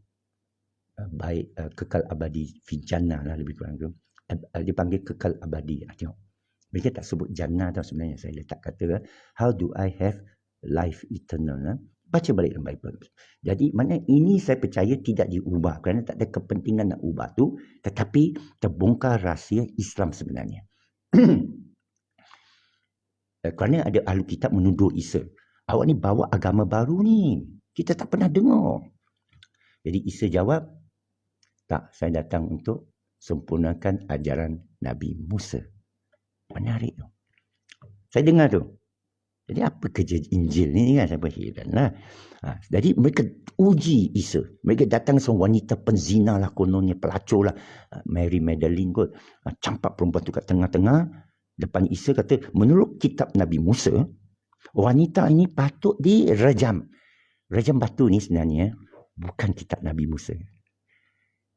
baik, kekal abadi, fi jannah lah lebih kurang tu. Dia panggil kekal abadi. Tengok, mereka tak sebut jannah tau sebenarnya. Saya letak kata, how do I have life eternal? Baca balik dalam Bible. Jadi mana ini saya percaya tidak diubah, kerana tak ada kepentingan nak ubah tu, tetapi terbongkar rahsia Islam sebenarnya. Kerana ada ahli kitab menuduh Isa, awak ni bawa agama baru ni, kita tak pernah dengar. Jadi Isa jawab, tak, saya datang untuk sempurnakan ajaran Nabi Musa. Menarik tu. Saya dengar tu. Jadi apa kerja Injil ni kan, saya berheran lah. Jadi mereka uji Isa. Mereka datang seorang wanita penzina lah kononnya, pelacur lah. Mary Magdalene kot. Campak perempuan tu kat tengah-tengah. Depan Isa kata, menurut kitab Nabi Musa, wanita ini patut direjam. Rejam batu ni sebenarnya bukan kitab Nabi Musa.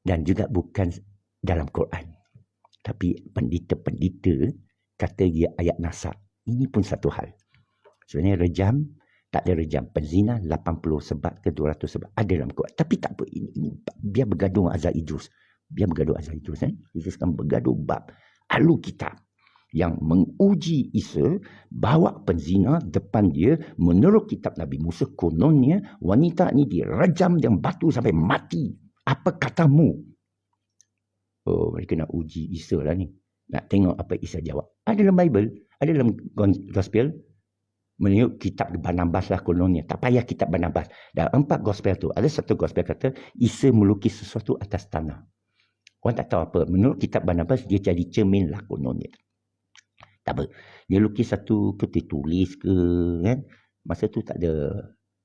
Dan juga bukan dalam Quran. Tapi pendeta-pendeta kata dia ayat nasab. Ini pun satu hal. Sebenarnya rejam, tak ada rejam. Penzina 80 sebat ke 200 sebat. Ada dalam Quran. Tapi tak apa. Ini biar bergaduh Azhar Idrus. Biar bergaduh Azhar Idrus. Kita sekarang bergaduh bab ahli kitab yang menguji Isa, bawa penzina depan dia. Menurut kitab Nabi Musa, kononnya wanita ni direjam dengan batu sampai mati. Apa katamu? Oh, mereka nak uji Isa lah ni. Nak tengok apa Isa jawab. Ada dalam Bible, ada dalam Gospel. Menurut kitab Barnabas lah kononnya. Tak payah kitab Barnabas. Dalam 4 Gospel tu, ada satu Gospel kata Isa melukis sesuatu atas tanah. Orang tak tahu apa. Menurut kitab Barnabas, dia jadi cermin lah kononnya. Tak apa. Dia lukis satu ke, dia tulis ke, kan. Masa tu tak ada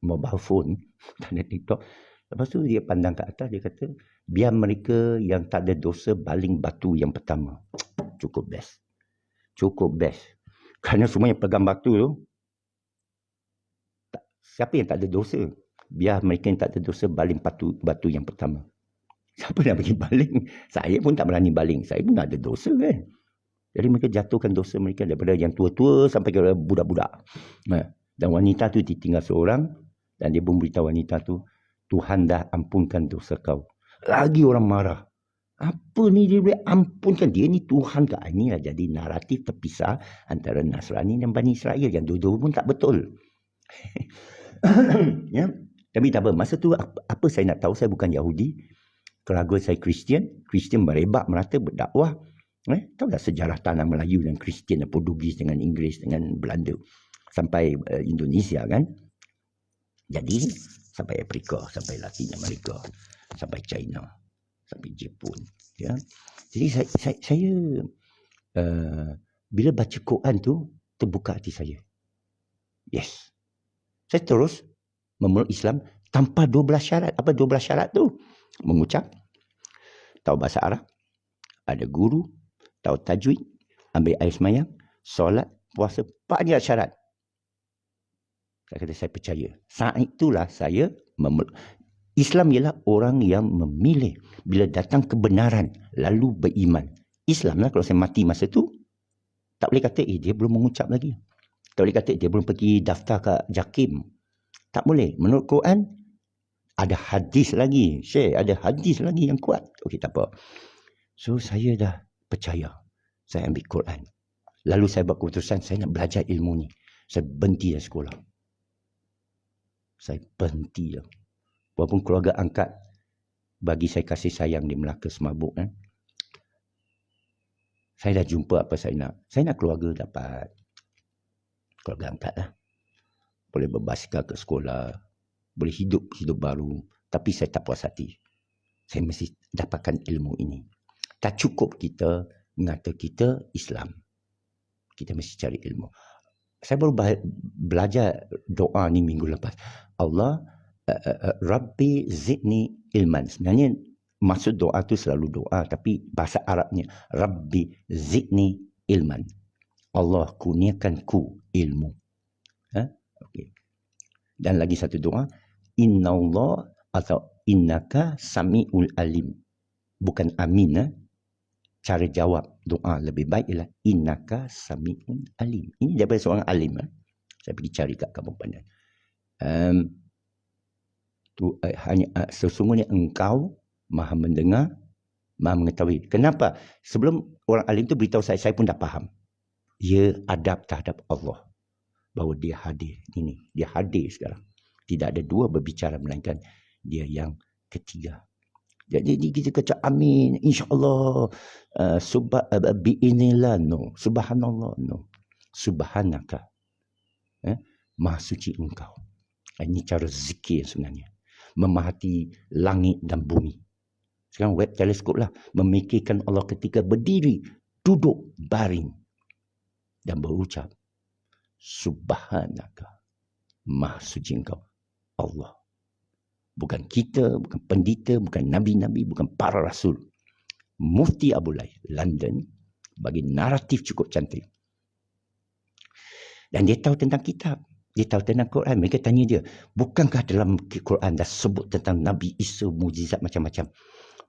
mobile phone, tak ada TikTok. Lepas tu dia pandang ke atas, dia kata, biar mereka yang tak ada dosa baling batu yang pertama. Cukup best. Cukup best. Kerana semua yang pegang batu tu, siapa yang tak ada dosa? Biar mereka yang tak ada dosa baling batu yang pertama. Siapa nak pergi baling? Saya pun tak berani baling. Saya pun tak ada dosa kan. Jadi mereka jatuhkan dosa mereka daripada yang tua-tua sampai ke budak-budak. Dan wanita tu ditinggal seorang. Dan dia pun beritahu wanita tu, Tuhan dah ampunkan dosa kau. Lagi orang marah. Apa ni dia boleh ampunkan? Dia ni Tuhan ke? Inilah jadi naratif terpisah antara Nasrani dan Bani Israel. Yang dua-dua pun tak betul. Ya? Tapi tak apa. Masa tu apa saya nak tahu? Saya bukan Yahudi. Keluarga saya Kristian. Kristian berebak merata berdakwah. Tahu tak sejarah tanah Melayu dan Kristian dan Portugis dengan Inggeris dengan Belanda sampai Indonesia kan. Jadi sampai Afrika, sampai Latin Amerika, sampai China, sampai Jepun. Ya. Jadi saya bila baca Quran tu terbuka hati saya. Yes. Saya terus memeluk Islam tanpa 12 syarat. Apa 12 syarat tu? Mengucap, tahu bahasa Arab, ada guru, tahu tajwid, ambil air semayang, solat, puasa, banyak syarat. Saya kata saya percaya. Saat itulah saya Islam ialah orang yang memilih bila datang kebenaran lalu beriman. Islam lah kalau saya mati masa tu tak boleh kata dia belum mengucap lagi. Tak boleh kata dia belum pergi daftar ke JAKIM. Tak boleh. Menurut Quran ada hadis lagi. Syekh, ada hadis lagi yang kuat. Okey, tak apa. So saya dah percaya. Saya ambil Quran. Lalu saya buat keputusan saya nak belajar ilmu ni. Saya berhenti dari sekolah. Saya berhenti lah. Walaupun keluarga angkat bagi saya kasih sayang di Melaka Semabuk kan. Saya dah jumpa apa saya nak. Saya nak keluarga dapat. Keluarga angkat lah. Boleh berbasikal ke sekolah. Boleh hidup baru. Tapi saya tak puas hati. Saya mesti dapatkan ilmu ini. Tak cukup kita mengata kita Islam. Kita mesti cari ilmu. Saya baru belajar doa ni minggu lepas. Allah, Rabbi zidni ilman. Sebenarnya maksud doa tu selalu doa. Tapi bahasa Arabnya, Rabbi zidni ilman. Allah kurniakan ku ilmu. Okay. Dan lagi satu doa. Inna Allah atau innaka sami'ul alim. Bukan amin. Cara jawab doa lebih baik ialah innaka sami'un alim. Ini daripada seorang alim. Saya pergi cari kat kampung Pandan. Sesungguhnya engkau maha mendengar, maha mengetahui. Kenapa? Sebelum orang alim tu beritahu saya pun dah faham. Dia adab terhadap Allah. Bahawa dia hadir. Ini, dia hadir sekarang. Tidak ada dua berbicara melainkan dia yang ketiga. Jadi kita kata amin, insyaAllah, bi'inillah, no. Subhanallah, no. Subhanaka. Maha suci engkau. Ini cara zikir sebenarnya. Memahati langit dan bumi. Sekarang web teleskop lah. Memikirkan Allah ketika berdiri, duduk, baring. Dan berucap, Subhanaka. Maha suci engkau. Allah. Bukan kita, bukan pendeta, bukan nabi-nabi, bukan para rasul. Mufti Abu Lai, London, bagi naratif cukup cantik. Dan dia tahu tentang kitab. Dia tahu tentang Quran. Mereka tanya dia, bukankah dalam Quran dah sebut tentang Nabi Isa, mujizat macam-macam.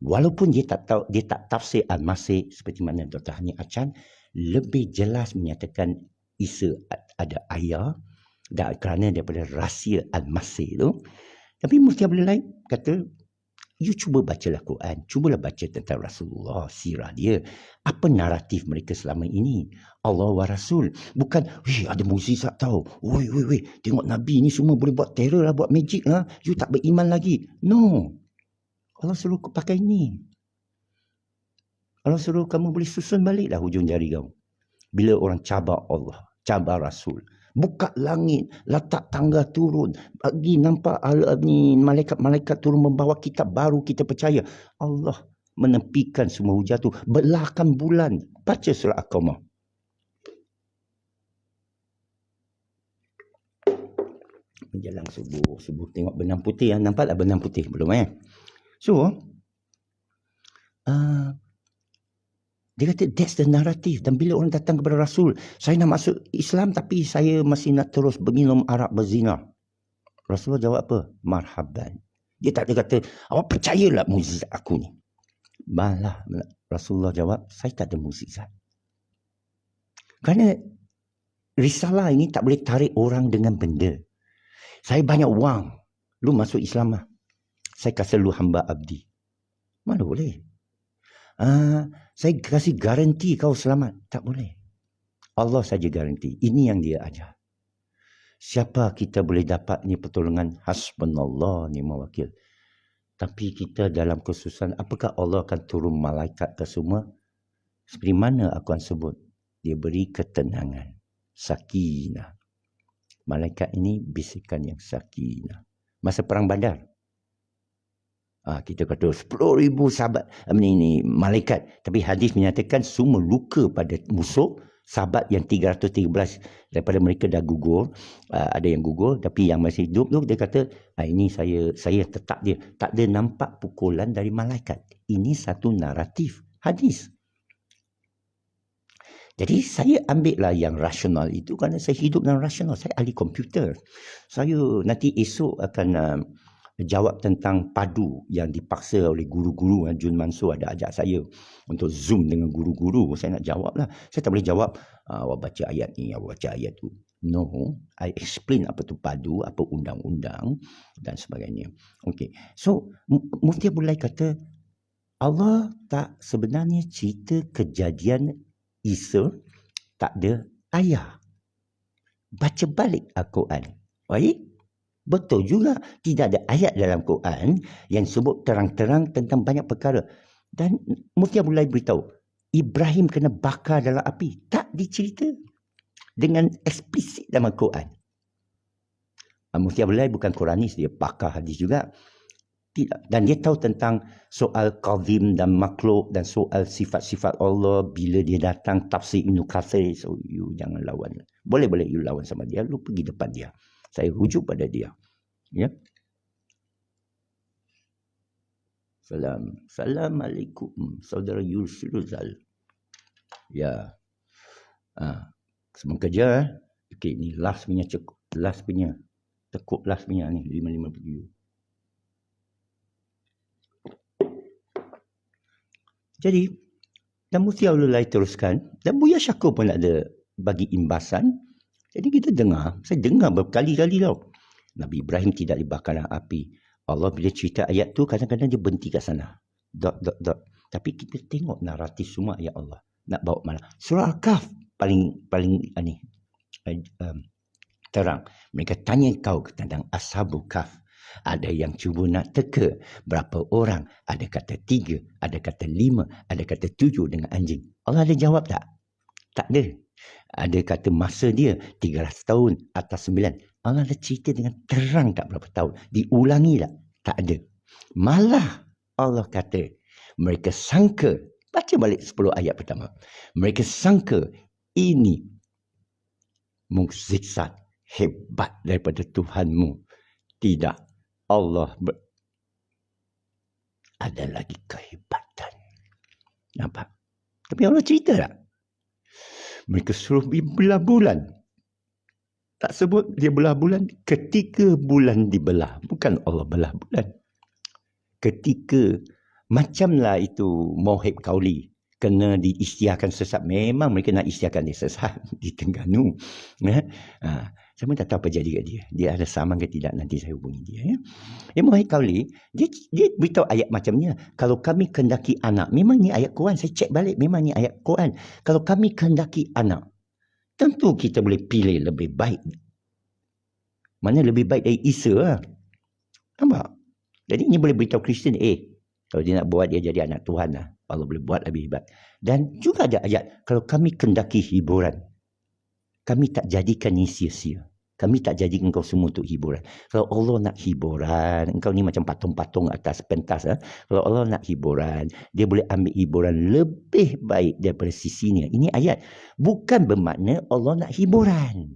Walaupun dia tak tahu, dia tak tafsir Al-Masih seperti mana Dr. Hani Achan lebih jelas menyatakan Isa ada ayah dan kerana daripada rahsia Al-Masih tu. Tapi Mufti Abdul Lain kata, you cuba bacalah Quran. Cubalah baca tentang Rasulullah, sirah dia. Apa naratif mereka selama ini? Allah wa Rasul. Bukan, ada mukjizat tau. Woi, tengok Nabi ni semua boleh buat terror lah, buat magic lah. You tak beriman lagi. No. Allah suruh pakai ni. Allah suruh kamu boleh susun baliklah hujung jari kau. Bila orang cabar Allah, cabar Rasul. Buka langit, letak tangga turun, bagi nampak ni malaikat-malaikat turun membawa kitab baru, kita percaya. Allah menepikan semua hujah tu, belahkan bulan. Baca surah Al-Qamar. Menjelang subuh tengok benang putih. Nampak tak benang putih? Belum So, dia kata that's the narrative. Dan bila orang datang kepada Rasul, saya nak masuk Islam tapi saya masih nak terus berminum arak berzina. Rasulullah jawab apa? Marhaban. Dia tak ada kata, awak percayalah mukjizat aku ni. Malah Rasulullah jawab, saya tak ada mukjizat. Kerana risalah ini tak boleh tarik orang dengan benda. Saya banyak wang. Lu masuk Islam lah. Saya kasih lu hamba abdi. Mana boleh? Saya kasih garanti kau selamat. Tak boleh. Allah saja garanti. Ini yang dia ajar. Siapa kita boleh dapat ni pertolongan? Hasbunallah ni'mal wakil. Tapi kita dalam kesusahan, apakah Allah akan turun malaikat ke semua? Seperti mana aku akan sebut? Dia beri ketenangan. Sakinah. Malaikat ini bisikan yang sakinah. Masa perang Badar. Kita kata 10,000 sahabat ini malaikat. Tapi hadis menyatakan semua luka pada musuh. Sahabat yang 313 daripada mereka dah gugur. Ada yang gugur. Tapi yang masih hidup tu dia kata, ini saya tetap dia. Tak ada nampak pukulan dari malaikat. Ini satu naratif hadis. Jadi saya ambil lah yang rasional itu kerana saya hidup dengan rasional. Saya ahli komputer. Saya nanti esok akan jawab tentang padu yang dipaksa oleh guru-guru. Jun Mansur ada ajak saya untuk Zoom dengan guru-guru. Saya nak jawab lah. Saya tak boleh jawab, awak baca ayat ni, awak baca ayat tu. No, I explain apa tu padu, apa undang-undang dan sebagainya. Okay. So, Mufti Abdul Laih kata, Allah tak sebenarnya cerita kejadian Isa tak ada ayah. Baca balik Al-Quran. Baik? Betul juga. Tidak ada ayat dalam Quran yang sebut terang-terang tentang banyak perkara. Dan Mufti Abdul Laih beritahu, Ibrahim kena bakar dalam api. Tak dicerita dengan eksplisit dalam Al-Quran. Mufti Abdul Laih bukan Quranis, dia pakar hadis juga. Tidak. Dan dia tahu tentang soal qadhim dan makhluk dan soal sifat-sifat Allah bila dia datang tafsir Ibn Kathir. So you jangan lawan. Boleh-boleh you lawan sama dia, lu pergi depan dia. Saya rujuk pada dia. Ya. Assalamualaikum saudara Yusruzal. Ya. Semua kerja. Okey, ni last punya tekuk last punya ni 557. Jadi, dan Mufti Abdul Laih teruskan, dan Buya Syakur pun ada bagi imbasan. Jadi kita dengar, saya dengar berkali-kali tau. Nabi Ibrahim tidak dibakar dalam api. Allah bila cerita ayat tu, kadang-kadang dia berhenti kat sana. Dot. Tapi kita tengok naratif semua ayat Allah. Nak bawa mana? Surah Al-Kahf paling terang. Mereka tanya kau tentang Ashabul Kahf. Ada yang cuba nak teka berapa orang. Ada kata 3, ada kata 5, ada kata 7 dengan anjing. Allah ada jawab tak? Tak ada. Ada kata masa dia 300 tahun atas 9. Allah ada cerita dengan terang tak berapa tahun. Diulangi tak? Tak ada. Malah Allah kata mereka sangka. Baca balik 10 ayat pertama. Mereka sangka ini mukjizat hebat daripada Tuhanmu. Tidak. Allah ada lagi kehebatan. Nampak? Tapi Allah cerita tak? Mereka suruh belah bulan. Tak sebut dia belah bulan ketika bulan dibelah. Bukan Allah belah bulan. Ketika macamlah itu Mohib Kauli kena diisytiharkan sesat. Memang mereka nak isytiharkan dia sesat di Terengganu. Saya pun tak tahu apa jadi kat dia. Dia ada saman ke tidak, nanti saya hubungi dia. Ya. Mohib Kauli, dia beritahu ayat macamnya. Kalau kami kendaki anak, memang ni ayat Quran. Saya cek balik, memang ni ayat Quran. Kalau kami kendaki anak, tentu kita boleh pilih lebih baik. Mana lebih baik dari Isa lah. Nampak? Jadi ini boleh beritahu Kristian, kalau dia nak buat dia jadi anak Tuhan lah. Allah boleh buat lebih hebat. Dan juga ada ayat, kalau kami kendaki hiburan, kami tak jadikan ni sia-sia. Kami tak jadikan kau semua untuk hiburan. Kalau Allah nak hiburan, engkau ni macam patung-patung atas pentas. Kalau Allah nak hiburan, dia boleh ambil hiburan lebih baik daripada sisinya. Ini ayat. Bukan bermakna Allah nak hiburan.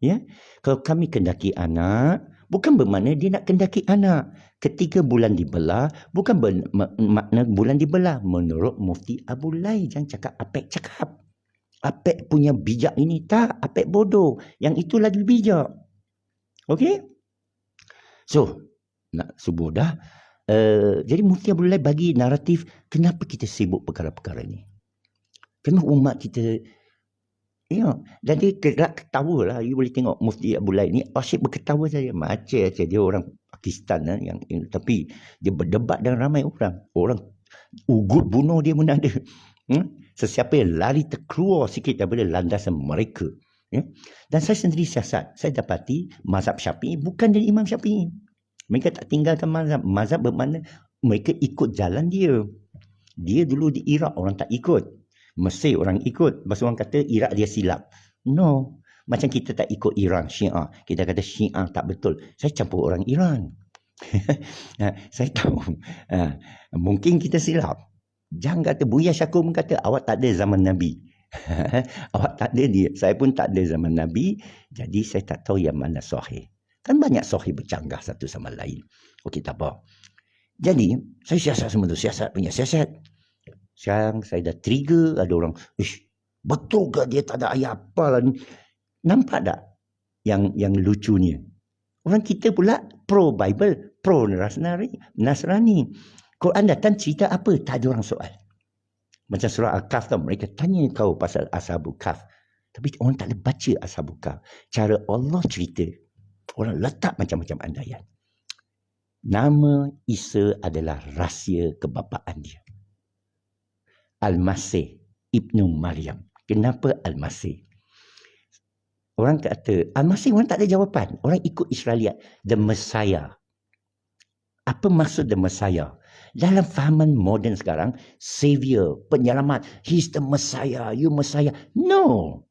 Ya, kalau kami kendaki anak, bukan bermakna dia nak kendaki anak. Ketika bulan dibelah, bukan bermakna bulan dibelah. Menurut Mufti Abdul Laih, jangan cakap Apek cakap. Apek punya bijak ini tak, Apek bodoh. Yang itu lagi bijak. Okey? So, nak subuh dah. Jadi Mufti Abdul Laih bagi naratif kenapa kita sibuk perkara-perkara ni. Kenapa umat kita. Ya, dan dia gerak ketawa lah. You boleh tengok Mufti Abdul Laih ni asyik berketawa saja. Macam dia orang Pakistan yang tapi dia berdebat dengan ramai orang. Orang ugut bunuh dia pun ada. Sesiapa yang lari terkeluar sikit daripada landasan mereka. Ya? Dan saya sendiri siasat. Saya dapati mazhab Syafi'i bukan dari Imam Syafi'i. Mereka tak tinggalkan mazhab. Mazhab bermakna mereka ikut jalan dia. Dia dulu di Iraq orang tak ikut. Mesir orang ikut. Lepas orang kata Iraq dia silap. No. Macam kita tak ikut Iran, Syiah. Kita kata Syiah tak betul. Saya campur orang Iran. Saya tahu. Mungkin kita silap. Jangan kata Buya Syakur pun kata awak tak ada zaman Nabi. Awak tak ada dia. Saya pun tak ada zaman Nabi. Jadi saya tak tahu yang mana sahih. Kan banyak sahih bercanggah satu sama lain. Okey, tak apa. Jadi saya siasat semua tu. Siasat punya siasat. Sekarang saya dah trigger. Ada orang. Betul ke dia tak ada ayat apa lah ni? Nampak tak yang lucunya? Orang kita pula pro Bible, pro Nasrani. Quran datang cerita apa? Tak ada orang soal. Macam surah Al-Kahf tu, mereka tanya kau pasal Ashabul Kahf. Tapi orang tak ada baca Ashabul Kahf. Cara Allah cerita, orang letak macam-macam andaian. Nama Isa adalah rahsia kebapaan dia. Al-Masih Ibnu Maryam. Kenapa Al-Masih? Orang kata, Al-Masih orang tak ada jawapan. Orang ikut Israeliat. The Messiah. Apa maksud The Messiah? Dalam fahaman moden sekarang, Savior, penyelamat. He's the Messiah, you Messiah. No.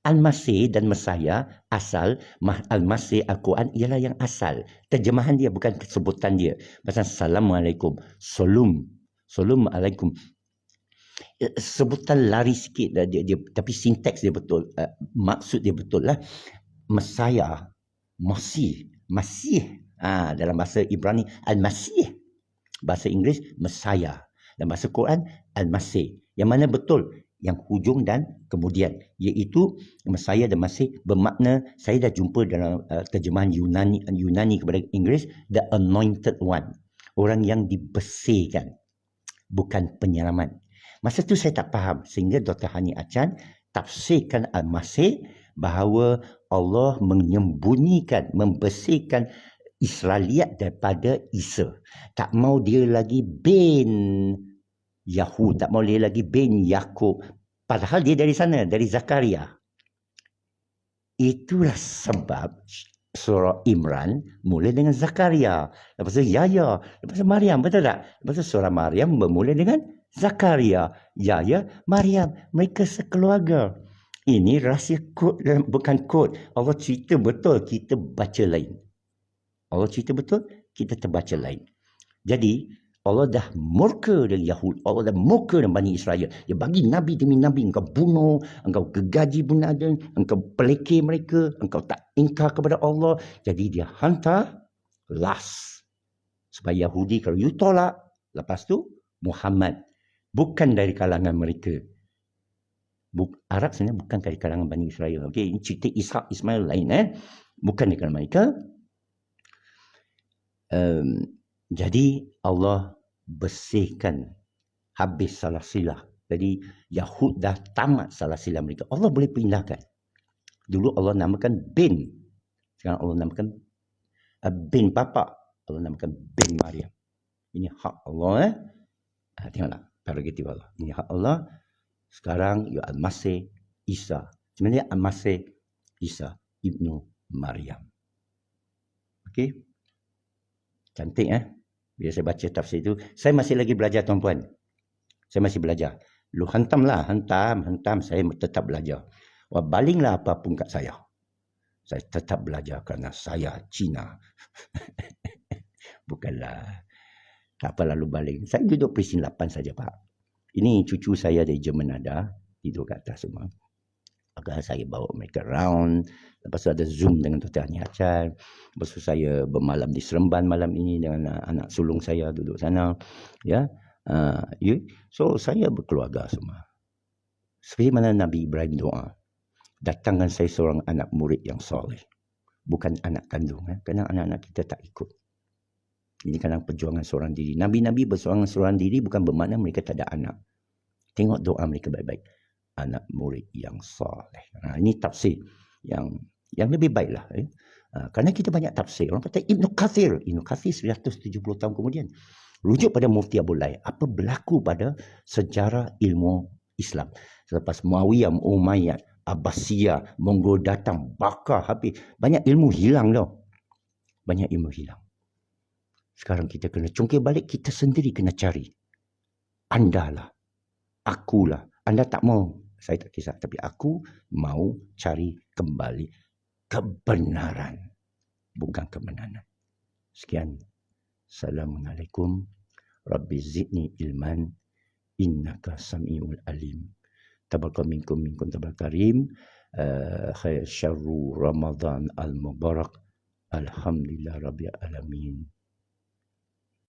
Al-Masih dan Messiah asal, Al-Masih Al-Quran ialah yang asal. Terjemahan dia bukan sebutan dia. Macam Assalamualaikum. Solum alaikum. Sebutan lari sikit dia, tapi sinteks dia betul. Maksud dia betul lah. Messiah, Masih. Dalam bahasa Ibrani, Al-Masih. Bahasa Inggeris, Messiah. Dalam bahasa Quran, Al-Masih. Yang mana betul? Yang hujung dan kemudian. Iaitu Messiah dan Masih bermakna, saya dah jumpa dalam terjemahan Yunani kepada Inggeris, the anointed one. Orang yang dibersihkan. Bukan penyelamat. Masa tu saya tak faham. Sehingga Dr. Hani Achan tafsirkan Al-Masih bahawa Allah menyembunyikan, membersihkan Israeliat daripada Isa. Tak mau dia lagi bin Yahud, tak mau dia lagi bin Yakub. Padahal dia dari sana, dari Zakaria. Itulah sebab surah Imran mula dengan Zakaria. Lepas tu Yahya, lepas tu Maryam, betul tak? Lepas tu surah Maryam bermula dengan Zakaria, Yahya, Maryam. Mereka sekeluarga. Ini rahsia kod, bukan kod. Allah cerita betul, kita baca lain. Allah cerita betul, kita terbaca lain. Jadi, Allah dah murka dengan Yahud. Allah dah murka dengan Bani Israel. Dia bagi Nabi demi Nabi. Engkau bunuh, engkau gegaji bunadan, engkau pelekeh mereka, engkau tak ingkar kepada Allah. Jadi dia hantar last. Supaya Yahudi, kalau you tolak, lepas tu Muhammad. Bukan dari kalangan mereka. Arab sebenarnya bukan dari kalangan Bani Israel. Okay? Ini cerita Ishak, Ismail lain. Bukan dari kalangan mereka. Jadi Allah bersihkan habis salah silah. Jadi Yahud dah tamat salah silah mereka. Allah boleh pindahkan. Dulu Allah namakan bin. Sekarang Allah namakan bin Papa. Allah namakan bin Maryam. Ini hak Allah. Tengoklah prerogatif Allah. Ini hak Allah. Sekarang ya Al-Masih Isa. Sebenarnya Al-Masih Isa Ibnu Maryam. Okey. Cantik bila saya baca tafsir itu. Saya masih lagi belajar tuan-puan. Saya masih belajar. Lu hantamlah, hantam. Saya tetap belajar. Wah, balinglah apapun kat saya. Saya tetap belajar kerana saya Cina. Bukanlah. Tak apa lalu baling. Saya duduk peringkat 8 saja, Pak. Ini cucu saya dari Jerman ada. Tidur kat atas semua. Maka saya bawa mereka round. Lepas tu ada Zoom dengan Dr. Hani Achan. Lepas tu saya bermalam di Seremban malam ini dengan anak sulung saya duduk sana. Ya. So saya berkeluarga semua. Seperti mana Nabi Ibrahim doa. Datangkan saya seorang anak murid yang soleh. Bukan anak kandung. Kerana anak-anak kita tak ikut. Ini kan perjuangan seorang diri. Nabi-Nabi berjuang seorang diri bukan bermakna mereka tak ada anak. Tengok doa mereka baik-baik. Anak murid yang soleh. Ini tafsir yang lebih baiklah. Kerana kita banyak tafsir. Orang kata Ibnu Kathir 170 tahun kemudian. Rujuk pada Mufti Abdul Lai. Apa berlaku pada sejarah ilmu Islam. Selepas Muawiyah, Umayyad, Abbasiyah, Mongol datang, bakar habis. Banyak ilmu hilang tau. Banyak ilmu hilang. Sekarang kita kena cungkir balik. Kita sendiri kena cari. Andalah. Akulah. Anda tak mau. Saya tak kisah. Tapi aku mau cari kembali kebenaran. Bukan kebenaran. Sekian. Assalamualaikum. Rabbi zidni ilman. Innaka sami'ul alim. Tabaraka minkum tabarakarim. Khair syarru Ramadan al-Mubarak. Alhamdulillah Rabbil Alamin.